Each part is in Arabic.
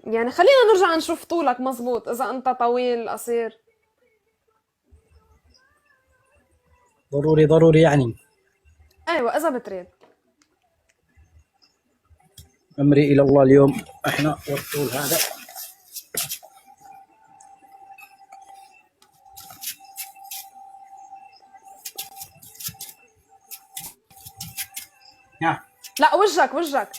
يعني خلينا نرجع نشوف طولك مزبوط، اذا انت طويل قصير. ضروري ضروري يعني. ايوه اذا بتريد. أمري إلى الله اليوم. إحنا والطول هذا. يا لا وجهك وجهك.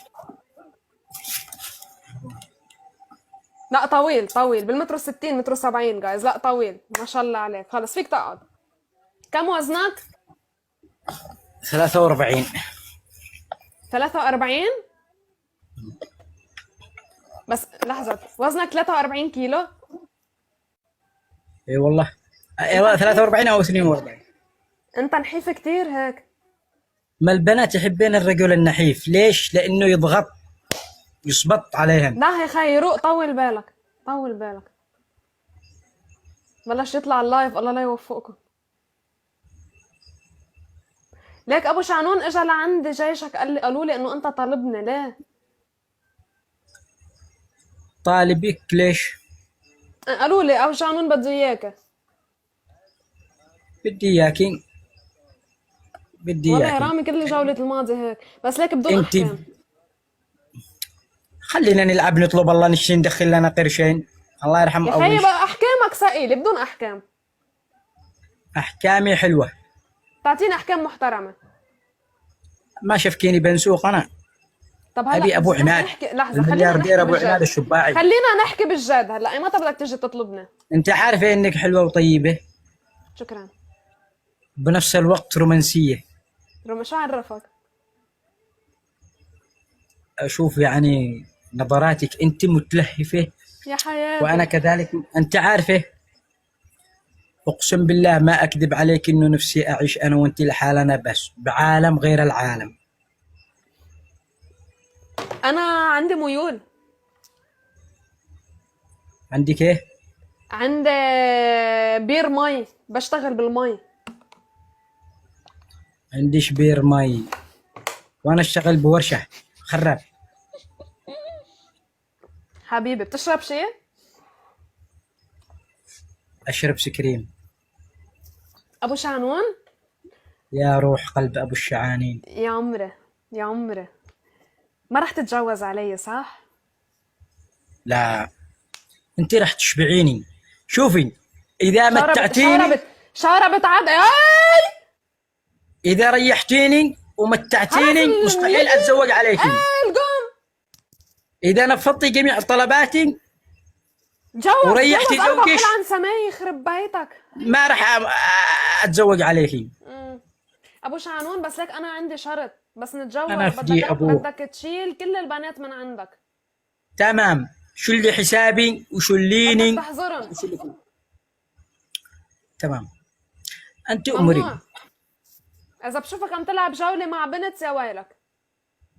لا طويل طويل بالمتر 60 متر 70 جايز، لا طويل ما شاء الله عليك. خلص فيك تقعد. كم وزنك؟ 43. 43. بس لحظة، وزنك 43 كيلو؟ إي والله. أيوة 43 أو 42. انت نحيف كتير هيك. ما البنات يحبين الرجل النحيف، ليش؟ لأنه يضغط، يصبط عليهن. لا يا خي روق، طول بالك طول بالك. بلش يطلع اللايف، الله لا يوفقكم. ليك ابو شعنون اجى لعندي جيشك، قالوا لي انه انت طالبني. ليه؟ طالبك ليش؟ قالوا لي ابو شعنون بده اياك. بدي إياكي. بدي والله يا إياكي. رامي كل جولة الماضي هيك، بس ليك بدون أنت احكام. خلينا نلعب، نطلب الله نشي ندخل لنا قرشين. الله يرحم يا خيي أبوي. بقى احكامك ثقيلة بدون احكام. أحكامي حلوة. تعطيني احكام محترمة. ما شفكيني بنسوق أنا. طب هلا أبي أبو رح عماد، نحكي، لحظة خلينا الملياردير نحكي أبو عماد بالجد. الشباعي. خلينا نحكي بالجد هلا، اي متى بدك تيجي تطلبني؟ أنت عارفة إنك حلوة وطيبة، شكرا. بنفس الوقت رومانسية. رغم شو عرفك؟ أشوف يعني نظراتك أنت متلهفة يا حياتي. وأنا كذلك. أنت عارفة، أقسم بالله ما أكذب عليك إنه نفسي أعيش أنا وأنت لحالنا، بس بعالم غير العالم. انا عندي ميول. عندك إيه؟ عندي بير مي، بشتغل بالمي. عندي شبير مي، وأنا أشتغل بورشة خراب. حبيبي بتشرب شي؟ أشرب سكريم. ابو شعنون. يا روح قلب أبو الشعانين. يا عمري يا عمري، ما رح تتجوز علي صح؟ لا، أنت رح تشبعيني. شوفي، إذا متعتيني، شاربت عاد. اي إذا ريحتيني ومتعتيني مستحيل أتزوج عليكي. القوم. إذا نفضتي جميع طلباتي جوز وريحتي جوز 4 زوجك عن سماي يخرب بيتك. ما رح أتزوج عليكي. ابو شعنون بس لك انا عندي شرط، بس نتجوز أنا أفدي أبوك. بدك تشيل كل البنات من عندك. تمام، شو اللي حسابي بدك وشليني. تحظرن. تمام، أنت أمري. ممنوع. اذا بشوفك عم تلعب جولة مع بنت يا ويلك.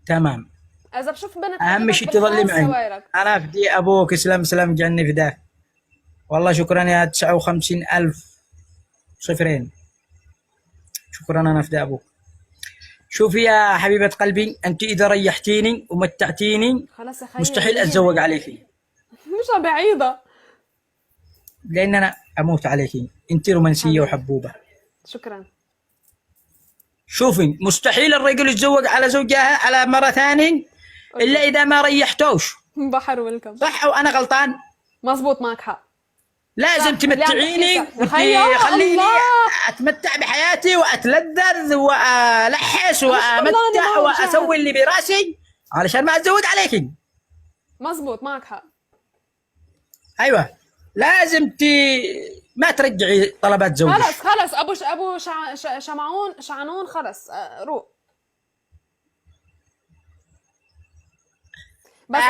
تمام، اذا بشوف بنت أهم حكتك شيء تظلي بالخاص يا معي. ويلك. أنا أفدي أبوك. سلام سلام جني فداك. والله شكرا يا 59,000 صفرين. شكرا، أنا أفدي أبوك. شوفي يا حبيبة قلبي، أنت إذا ريحتيني ومتعتيني خلص يا خيي مستحيل أتزوج عليكي، مش بعيدة. لأن أنا أموت عليكي. أنت رومانسية وحبوبة. شكرا. شوفي، مستحيل الرجل يتزوج على زوجها على مرة ثانية إلا إذا ما ريحتوش. بحر ويلكم. صح وأنا غلطان؟ مزبوط معك حق. لازم تمتعيني خليني أتمتع بحياتي وأتلذذ وألحس وأمتع وأسوي اللي براسي علشان ما أتزوج عليكي. مزبوط معك حق. أيوة، لازم ما ترجعي طلبات زوجك. خلص ابو شعنون خلص. روق. بس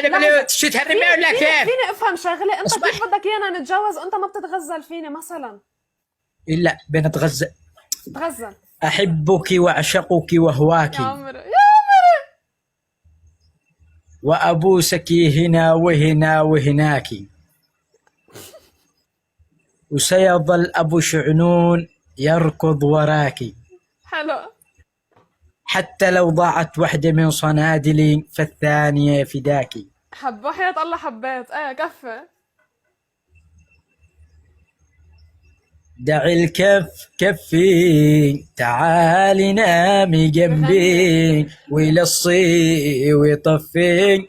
انت شو تهربي ولا كيف؟ فيني افهم شغله، انت كيف بدك ايانا نتجوز وانت ما بتتغزل فيني مثلا؟ الا بنتغزل. تغزل. احبك واعشقك وهواك يا عمري يا عمري، وابوسك هنا وهنا وهناك، وسيظل ابو شعنون يركض وراك. حلو. حتى لو ضاعت واحدة من صنادلي فالثانية فداك. حب وحياة الله حبيت، ايه كفي. دع الكف كفي تعالي نامي جنبي ويلصي ويطفي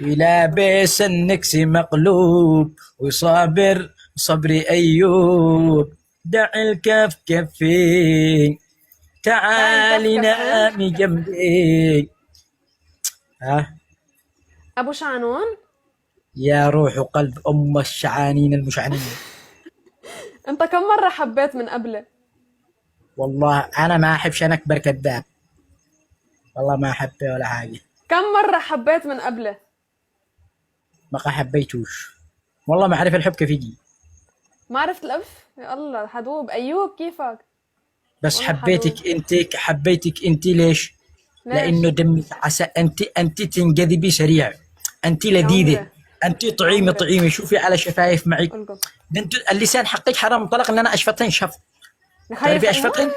ولابس النكس مقلوب وصابر صبري أيوب. دع الكف كفي تعالي تعال كفكف ايه. نامي جنبي. ها ابو شعنون، يا روح وقلب أم الشعانين المشعنين. انت كم مرة حبيت من قبله؟ والله أنا ما أحبش، أنا أكبر كذاب، والله ما أحبه ولا حاجة. كم مرة حبيت من قبله؟ ما حبيتوش والله، ما أعرف الحب كيف يجي. ما عرفت الأف؟ يا الله حدوب. أيوب كيفك؟ بس والله حدوب. حبيتك انت ليش؟ ليش؟ لانه دمك عسل، انت تنجذبي سريع، انت يا لذيذه، عمري، انت يا طعيمه عمري، طعيمه، شوفي على شفايف معك. قلقل. ده انت اللسان حقك حرام مطلق ان انا اشفطين شفط. خايف تعرفي واي. اشفطين؟ رين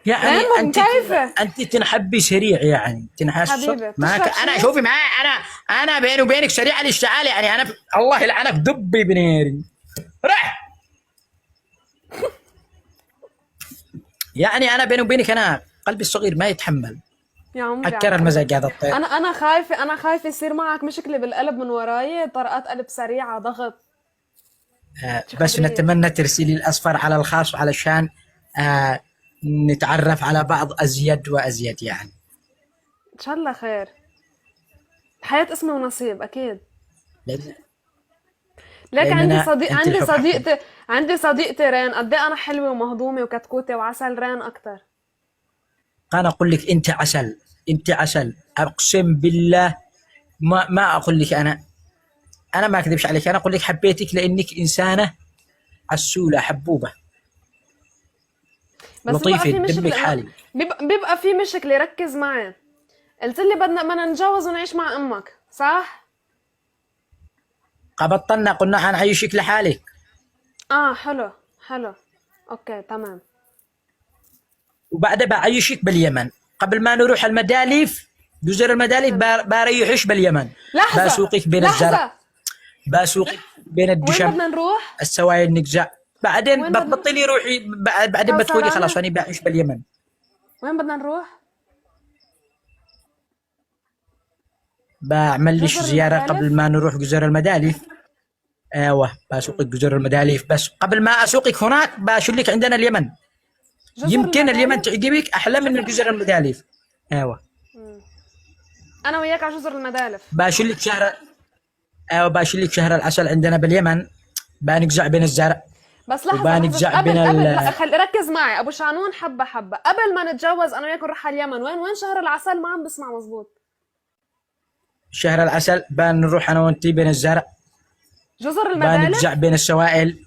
يعني مو مكيفة. انت تنحبي سريع، يعني تنحس حبيبي ما بتشرب انا شيء؟ شوفي معي، انا بيني وبينك سريع الاشتعال، يعني انا الله يلعنك دبي بنيري راح. يعني انا بيني وبينك انا قلبي الصغير ما يتحمل. يا عمري عكر على قلبي. المزاج هذا الطير. أنا خايفة يصير معك مشكلة بالقلب من وراي، طرقات قلب سريعة، ضغط. شو بس خبرية؟ نتمنى ترسلي الأصفر على الخاص علشان آه نتعرف على بعض أزيد وأزيد يعني. إن شاء الله خير. الحياة اسمه ونصيب أكيد. لأن ليك عندي لأننا صديق أنت عندي الحب حقي. صديقتي عندي صديقتي رين، قد ايه انا حلوه ومهضومه وكتكوته وعسل. رين اكتر. أنا أقول لك أنت عسل، أنت عسل، أقسم بالله. ما أقول لك أنا ما أكذبش عليك، أنا أقول لك حبيتك لأنك إنسانة عسولة حبوبة بس بيبقى لطيفة في دمك مشكله انه حالي. بيبقى في مشكله. ركز معي. قلت لي بدنا نتجوز ونعيش مع امك، صح؟ قبضتنا قلنا حنعيشك لحالك. اه حلو. حلو. اوكي تمام. وبعدها بعيشك باليمن قبل ما نروح المداليف، جزر المداليف حلو. بريحش باليمن. لحظه بسوقك بين الزرع، لحظه. بسوقك بين وين الدشم، بدنا نروح؟ السوائل نقزع، بعدين وين بدنا بتبطلي روحي، بعدين بتقولي خلاص كوثرانه؟ انا بعيش باليمن. وين بدنا نروح؟ بعمل ليش جزر زياره قبل المدالف. ما نروح جزر المداليف. ايوه بسوقك جزر المداليف، بس قبل ما اسوقك هناك بشلك عندنا اليمن. جزر يمكن اليمن المدالف. تعجبك احلى من جزر المداليف. ايوه انا وياك على جزر المدالف. بشلك شهر، ايوه بشلك شهر العسل عندنا باليمن، بنقزع بين الزرع بس لحظة لحظة، وبنقزع بين قبل لا خلي ركز معي. أبو شعنون حبة قبل ما نتجوز أنا وياك نروح على اليمن. وين شهر العسل؟ ما عم بسمع مزبوط. شهر العسل بنروح انا وانتي بين الزرع، جزر بنقزع المدالف. بين السوائل.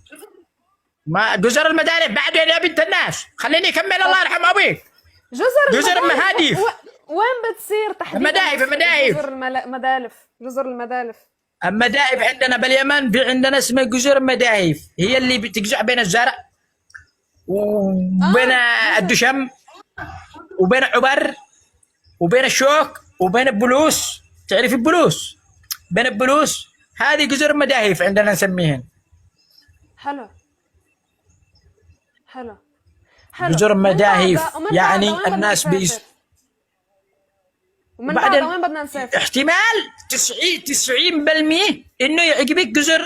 ما جزر المدارس بعدين يا بنت الناس، خليني اكمل الله يرحم ابيك. جزر المدالف المهاديف. وين بتصير تحديدا؟ المدايف. جزر المدالف. جزر المدالف. المدائف عندنا باليمن، في عندنا اسمها جزر المدايف، هي اللي بتقزع بين الزرع وبين جزر. الدشم وبين عبر وبين الشوك وبين البلوس. تعرف البلوس؟ بين البلوس هذه جزر المدايف عندنا نسميهن. حلو. حلو. حلو. جزر ومن المدايف بعدها يعني وين بدنا الناس نسافر؟ ومن وبعدين بعدها وين بدنا نسافر؟ احتمال 90% انه يعجبك جزر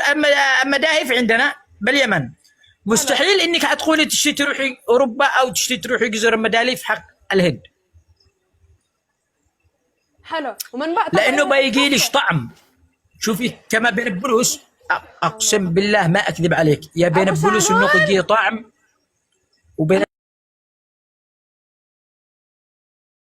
المدايف عندنا باليمن. مستحيل انك هتدخلي تشتي تروحي اوروبا او تشتي تروحي جزر المداليف حق الهند، حلو. ومن بعد لانه بيجي ليش طعم. شوفي كما بين البلوس، اقسم بالله ما اكذب عليك، يا بين أبو البلوس شعنون. النقطة طعم، وبين